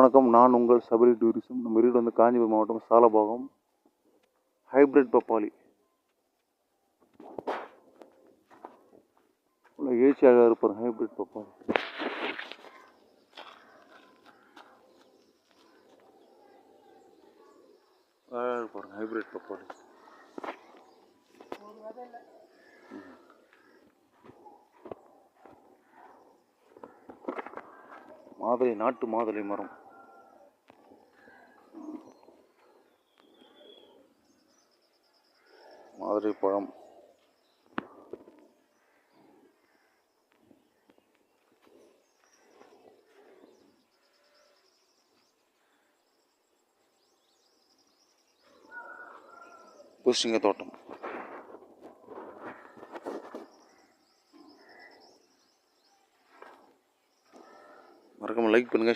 வணக்கம். நான் உங்கள் சபரி டூரிசம். நம்ம வீடு வந்து காஞ்சிபுரம் மாவட்டம் சாலபாகம். ஹைப்ரிட் பப்பாளி ஏழ்ச்சியாக இருப்பார். ஹைப்ரிட் பப்பாளி இருப்பார். ஹைப்ரிட் பப்பாளி மாதுளை, நாட்டு மாதுளை மரம். மாதுளை பழம், பூசணிக்காய் தோட்டம். மறக்காம லைக் பண்ணுங்க.